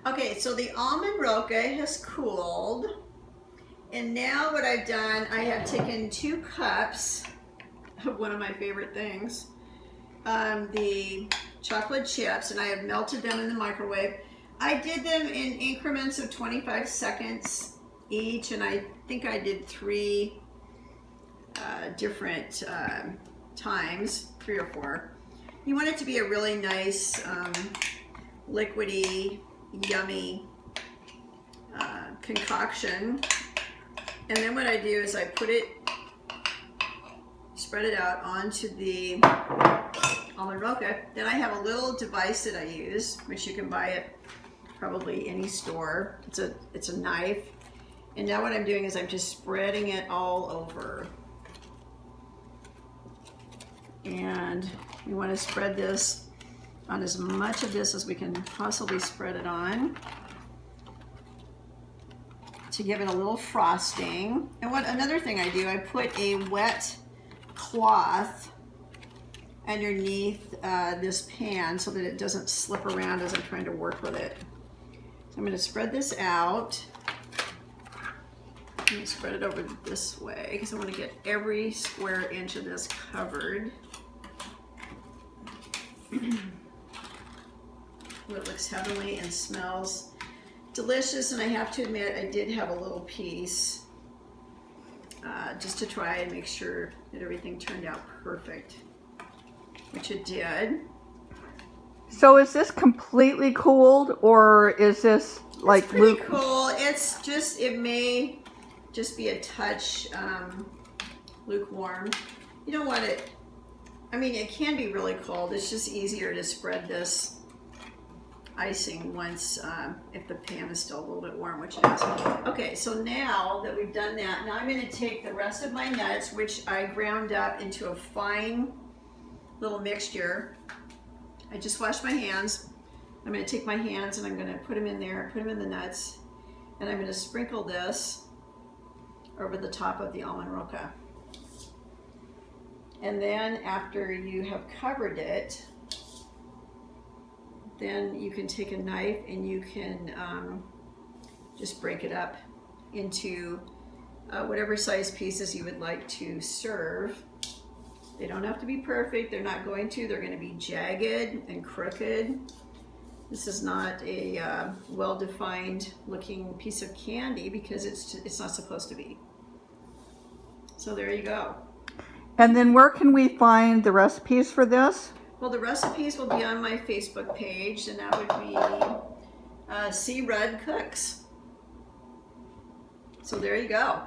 Okay, so the almond roca has cooled. And now what I've done, I have taken 2 cups of one of my favorite things, the chocolate chips, and I have melted them in the microwave. I did them in increments of 25 seconds each, and I think I did 3 different times, 3 or 4. You want it to be a really nice, liquidy, yummy concoction. And then what I do is I spread it out onto the almond roca. Then I have a little device that I use, which you can buy at probably any store. It's a knife. And now what I'm doing is I'm just spreading it all over. And we want to spread this on as much of this as we can possibly spread it on, to give it a little frosting. And another thing I do, I put a wet cloth underneath this pan so that it doesn't slip around as I'm trying to work with it. So I'm going to spread this out. I'm going to spread it over this way because I want to get every square inch of this covered. Well, it looks heavenly and smells delicious, and I have to admit I did have a little piece just to try and make sure that everything turned out perfect, which it did. So is this completely cooled, or is this like it's pretty cool? It's just, it may just be a touch lukewarm. You don't want it, I mean, it can be really cold. It's just easier to spread this icing once, if the pan is still a little bit warm, which it is. Okay, so now that we've done that, now I'm going to take the rest of my nuts, which I ground up into a fine little mixture. I just washed my hands. I'm going to take my hands and I'm going to put them in there, put them in the nuts, and I'm going to sprinkle this over the top of the almond roca. And then after you have covered it, then you can take a knife and you can just break it up into whatever size pieces you would like to serve. They don't have to be perfect. They're not going to. They're going to be jagged and crooked. This is not a well-defined looking piece of candy because it's not supposed to be. So there you go. And then where can we find the recipes for this? Well, the recipes will be on my Facebook page, and that would be C. Rudd Cooks. So there you go.